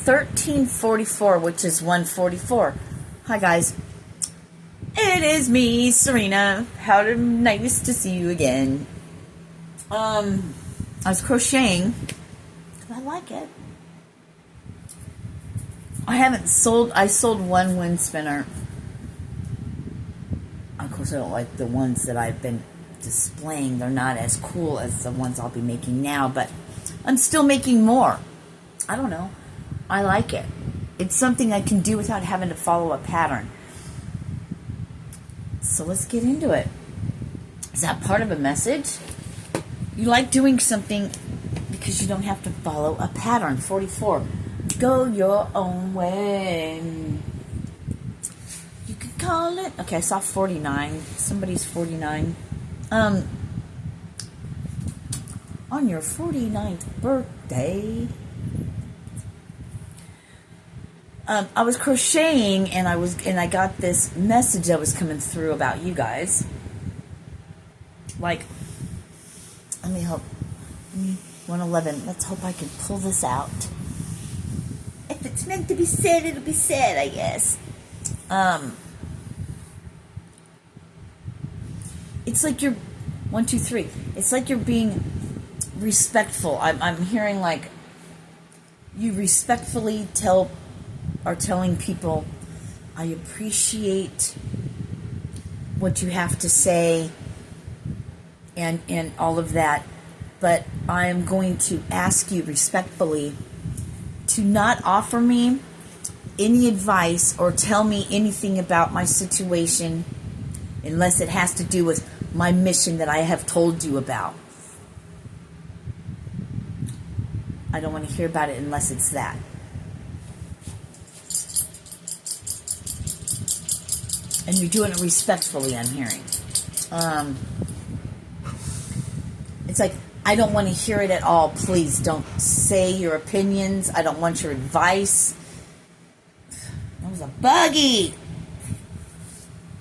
1344, which is 144. Hi, guys. It is me, Sirena. How nice to see you again. I was crocheting. I like it. I sold one wind spinner. Of course, I don't like the ones that I've been displaying. They're not as cool as the ones I'll be making now, but I'm still making more. I don't know. I like it. It's something I can do without having to follow a pattern. So let's get into it. Is that part of a message? You like doing something because you don't have to follow a pattern. 44. Go your own way. You could call it. Okay, I saw 49. Somebody's 49. On your 49th birthday, I was crocheting and I got this message that was coming through about you guys. Like, let me hope. 111. Let's hope I can pull this out. If it's meant to be said, it'll be said, I guess. It's like you're 1, 2, 3. It's like you're being respectful. I'm hearing like you respectfully are telling people, I appreciate what you have to say and all of that, but I am going to ask you respectfully to not offer me any advice or tell me anything about my situation unless it has to do with my mission that I have told you about. I don't want to hear about it unless it's that. And you're doing it respectfully, I'm hearing. It's like, I don't want to hear it at all. Please don't say your opinions. I don't want your advice. That was a buggy.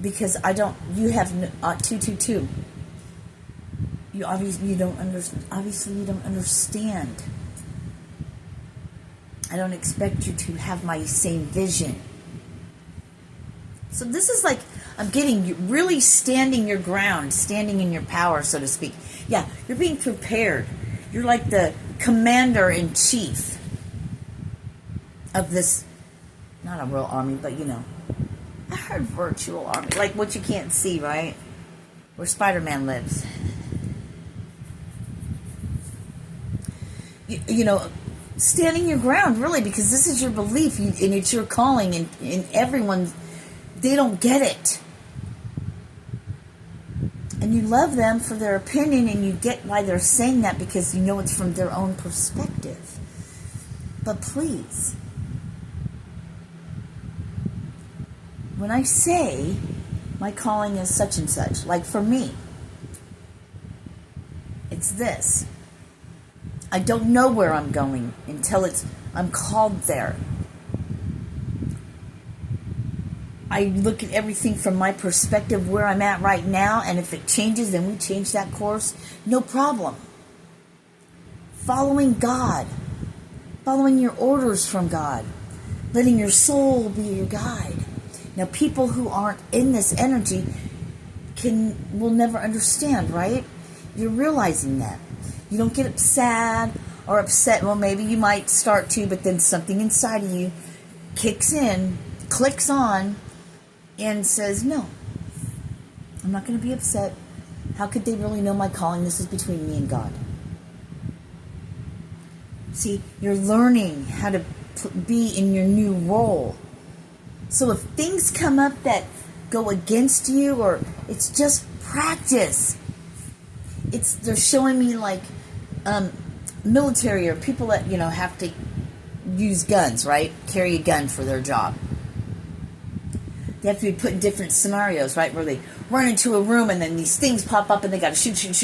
Because you have 222. You obviously don't understand. I don't expect you to have my same vision. So this is like, I'm getting you really standing your ground, standing in your power, so to speak. Yeah, you're being prepared. You're like the commander-in-chief of this, not a real army, but you know. I heard virtual army, like what you can't see, right? Where Spider-Man lives. You know, standing your ground, really, because this is your belief, and it's your calling, and everyone, they don't get it. And you love them for their opinion, and you get why they're saying that, because you know it's from their own perspective. But please, when I say my calling is such and such, like for me, it's this. I don't know where I'm going until I'm called there. I look at everything from my perspective where I'm at right now, and if it changes, then we change that course. No problem. Following God. Following your orders from God. Letting your soul be your guide. Now, people who aren't in this energy will never understand, right? You're realizing that. You don't get sad or upset. Well, maybe you might start to, but then something inside of you kicks in, clicks on, and says, no, I'm not going to be upset. How could they really know my calling? This is between me and God. See, you're learning how to be in your new role. So if things come up that go against you, or it's just practice. They're showing me like military or people that, you know, have to use guns, right? Carry a gun for their job. They have to be put in different scenarios, right? Where they run into a room and then these things pop up and they got to shoot. It's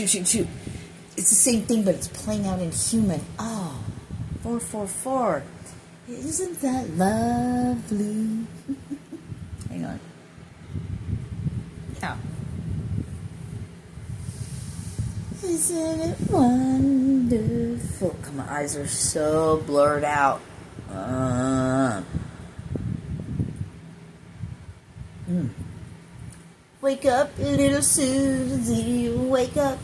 the same thing, but it's playing out in human. Oh, 444. Isn't that lovely? Hang on. Yeah. Isn't it wonderful? God, my eyes are so blurred out. Wake up, little Susie, wake up.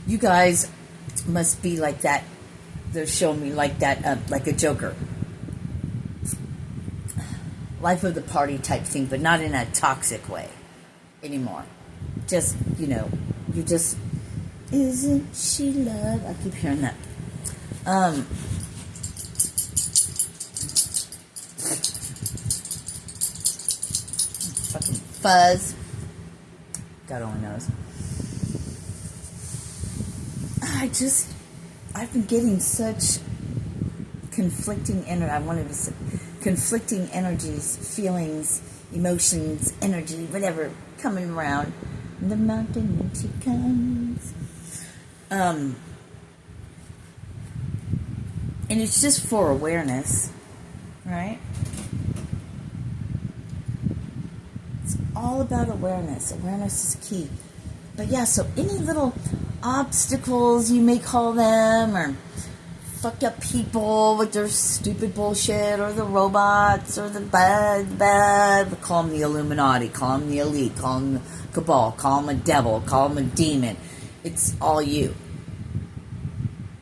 You guys must be like that. They're showing me like that, like a Joker. Life of the party type thing, but not in a toxic way anymore. Just, you're just, isn't she love? I keep hearing that. Fucking fuzz. God only knows. I've been getting such conflicting conflicting energies, feelings, emotions, energy, whatever, coming around. The mountain when she comes. And it's just for awareness, right? It's all about awareness. Awareness is key. But yeah, so any little obstacles, you may call them, or fucked up people with their stupid bullshit, or the robots, or the bad, call them the Illuminati, call them the elite, call them the cabal, call them a devil, call them a demon. It's all you.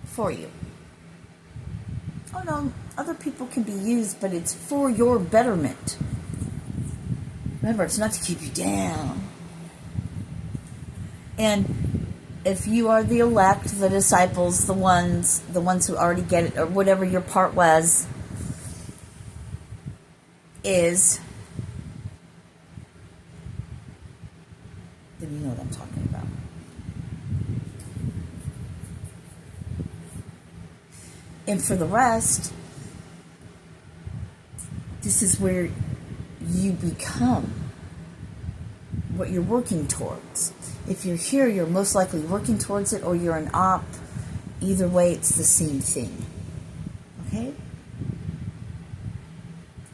For you. Oh no, other people can be used, but it's for your betterment. Remember, it's not to keep you down. And if you are the elect, the disciples, the ones who already get it, or whatever your part is, then you know what I'm talking about. And for the rest, this is where you become what you're working towards. If you're here, you're most likely working towards it, or you're an op. Either way, it's the same thing. Okay?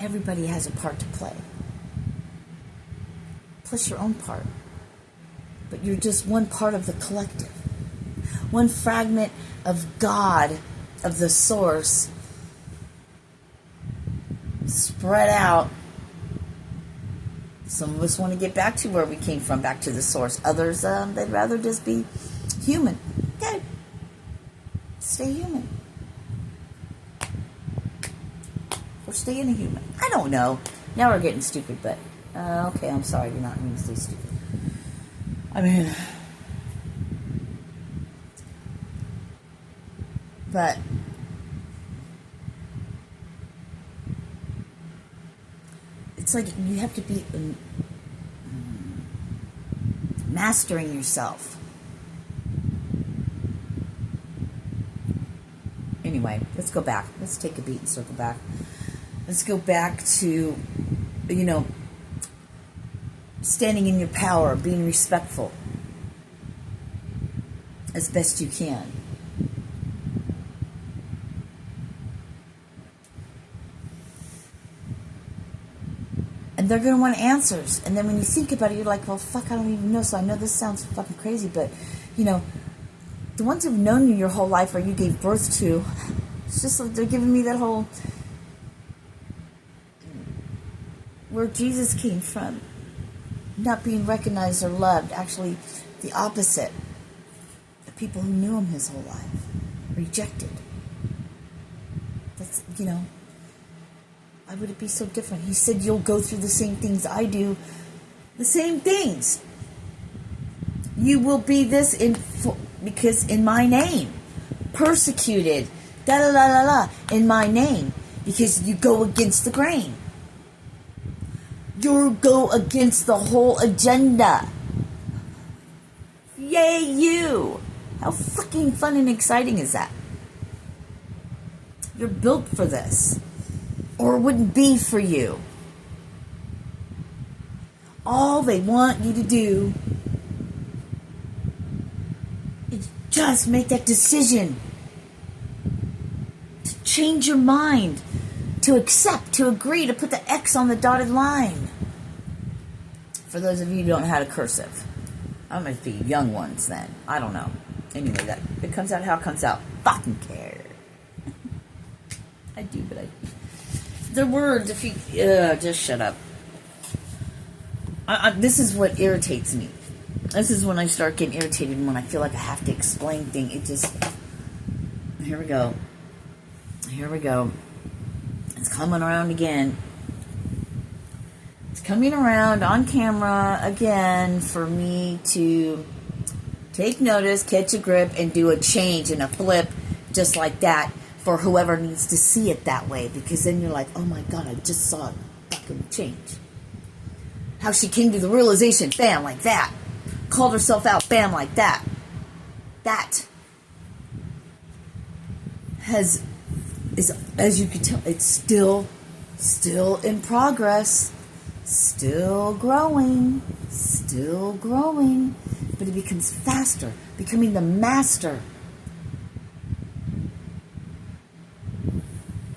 Everybody has a part to play. Plus your own part. But you're just one part of the collective. One fragment of God, of the source, spread out. Some of us want to get back to where we came from, back to the source. Others, they'd rather just be human. Okay. Stay human. Or stay in a human. I don't know. Now we're getting stupid, but okay, I'm sorry, you're not going to stay stupid. I mean, but it's like you have to be mastering yourself. Anyway, let's go back. Let's take a beat and circle back. Let's go back to, standing in your power, being respectful as best you can. And they're going to want answers. And then when you think about it, you're like, well, fuck, I don't even know. So I know this sounds fucking crazy, but, the ones who've known you your whole life, or you gave birth to, it's just like they're giving me that whole, where Jesus came from, not being recognized or loved. Actually, the opposite. The people who knew him his whole life, rejected. That's, why would it be so different? He said, you'll go through the same things I do. The same things. You will be this because in my name. Persecuted. In my name. Because you go against the grain. You go against the whole agenda. Yay, you. How fucking fun and exciting is that? You're built for this. Or it wouldn't be for you. All they want you to do is just make that decision. To change your mind. To accept, to agree, to put the X on the dotted line. For those of you who don't know how to cursive. I'm going to be young ones then. I don't know. Anyway, that it comes out how it comes out. Fucking care. I do, but the words, if you just shut up. This is what irritates me. This is when I start getting irritated, when I feel like I have to explain things. It just, here we go. It's coming around again. It's coming around on camera again for me to take notice, catch a grip, and do a change and a flip just like that for whoever needs to see it that way. Because then you're like, oh my God, I just saw a fucking change. How she came to the realization, bam, like that. Called herself out, bam, like that. That is, as you can tell, it's still in progress. Still growing. But it becomes faster, becoming the master.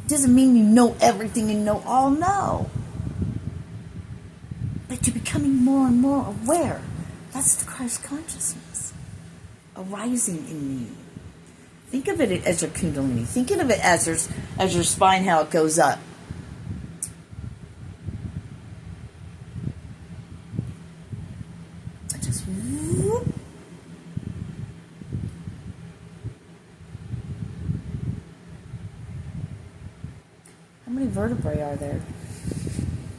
Doesn't mean you know everything and know all, no. But you're becoming more and more aware. That's the Christ consciousness arising in you. Think of it as your kundalini. Think of it as your spine, how it goes up. Just whoop. How many vertebrae are there?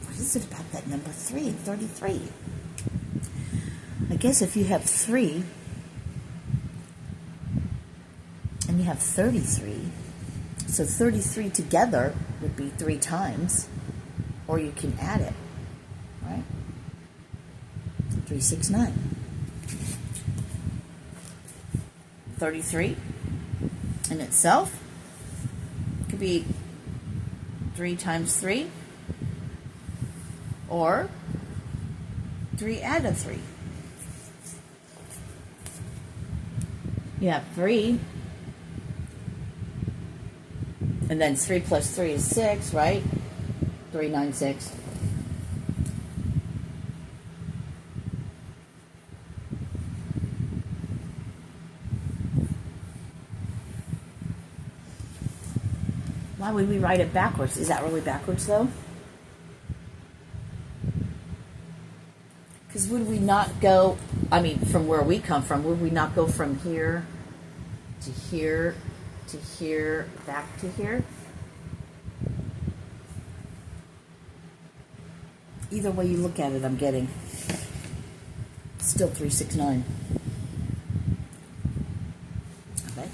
What is it about that number 3 and 33? I guess if you have 3 and you have 33, so 33 together would be 3 times, or you can add it, right? 369. 33 in itself could be 3 times 3, or 3 add a 3. You have 3, and then 3 plus 3 is 6, right? 396. Why would we write it backwards? Is that really backwards, though? Because would we not go, from where we come from, would we not go from here to here to here, back to here? Either way you look at it, I'm getting still 369. Okay.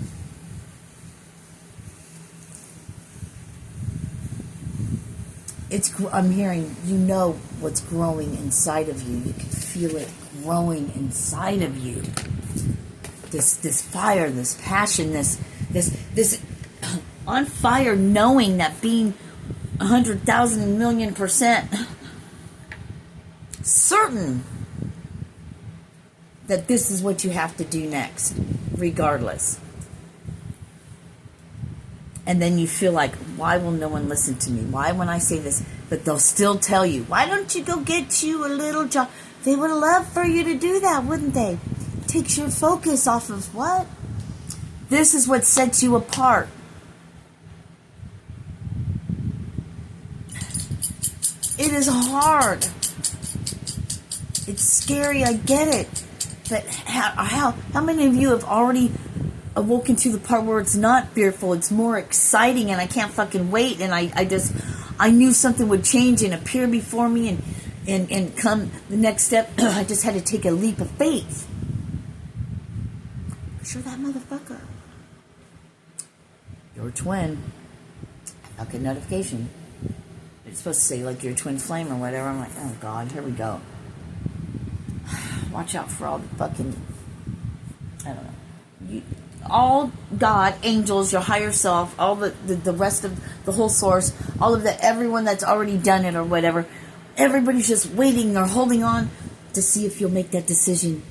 I'm hearing, what's growing inside of you. You can feel it growing inside of you. This fire, this passion, this on fire, knowing that being 100,000 million percent certain that this is what you have to do next, regardless. And then you feel like, why will no one listen to me? Why when I say this? But they'll still tell you, why don't you go get you a little job? They would love for you to do that, wouldn't they? Takes your focus off of what? This is what sets you apart. It is hard. It's scary, I get it. But how many of you have already awoken to the part where it's not fearful, it's more exciting, and I can't fucking wait, and I knew something would change and appear before me and come the next step. I just had to take a leap of faith. Sure, that motherfucker. Your twin. Fucking notification. It's supposed to say like your twin flame or whatever. I'm like, oh God, here we go. Watch out for all the fucking, I don't know. All God, angels, your higher self, all the rest of the whole source, all of that, everyone that's already done it or whatever. Everybody's just waiting or holding on to see if you'll make that decision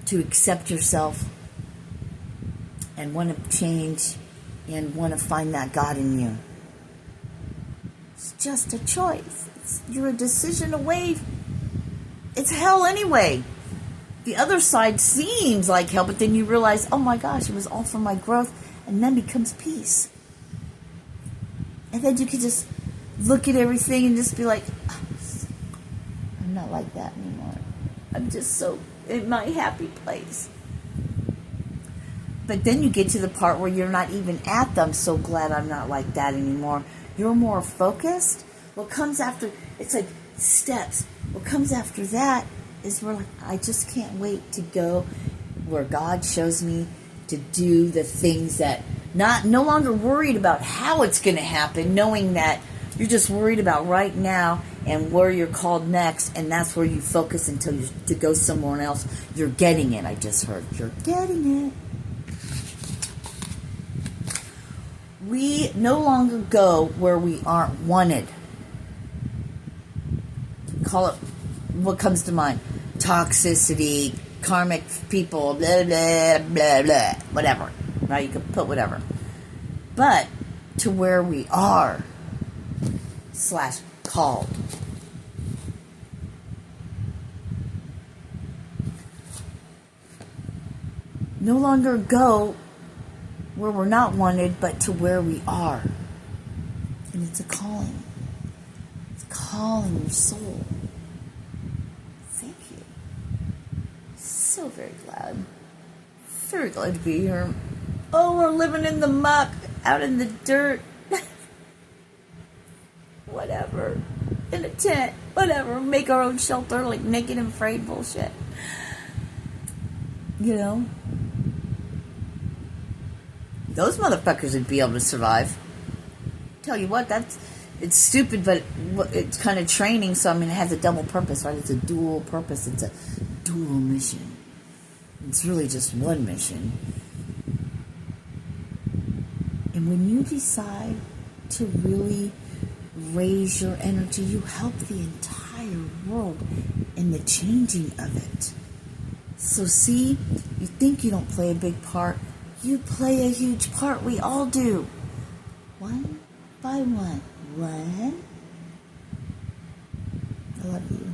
to accept yourself and want to change and want to find that God in you. It's just a choice. You're a decision away it's hell anyway. The other side seems like hell, but then you realize, oh my gosh, it was all for my growth, and then becomes peace. And then you can just look at everything and just be like, oh, I'm not like that anymore. I'm just so in my happy place. But then you get to the part where you're not even at them. I'm so glad I'm not like that anymore. You're more focused. What comes after, it's like steps. What comes after that is where like, I just can't wait to go where God shows me to do the things that, no longer worried about how it's going to happen, knowing that you're just worried about right now and where you're called next, and that's where you focus until you to go somewhere else. You're getting it, I just heard. You're getting it. We no longer go where we aren't wanted. Call it what comes to mind. Toxicity, karmic people, blah, blah, blah, blah, whatever. Right? You can put whatever. But to where we are / called. No longer go where we're not wanted, but to where we are. And it's a calling. It's calling your soul. Thank you. So very glad. Very glad to be here. Oh, we're living in the muck, out in the dirt. Whatever. In a tent. Whatever. Make our own shelter, like naked and afraid bullshit. You know? Those motherfuckers would be able to survive. Tell you what, it's stupid, but it's kind of training, so I mean, it has a double purpose, right? It's a dual purpose. It's a dual mission. It's really just one mission. And when you decide to really raise your energy, you help the entire world in the changing of it. So see, you think you don't play a big part. You play a huge part. We all do. One by one. One. I love you.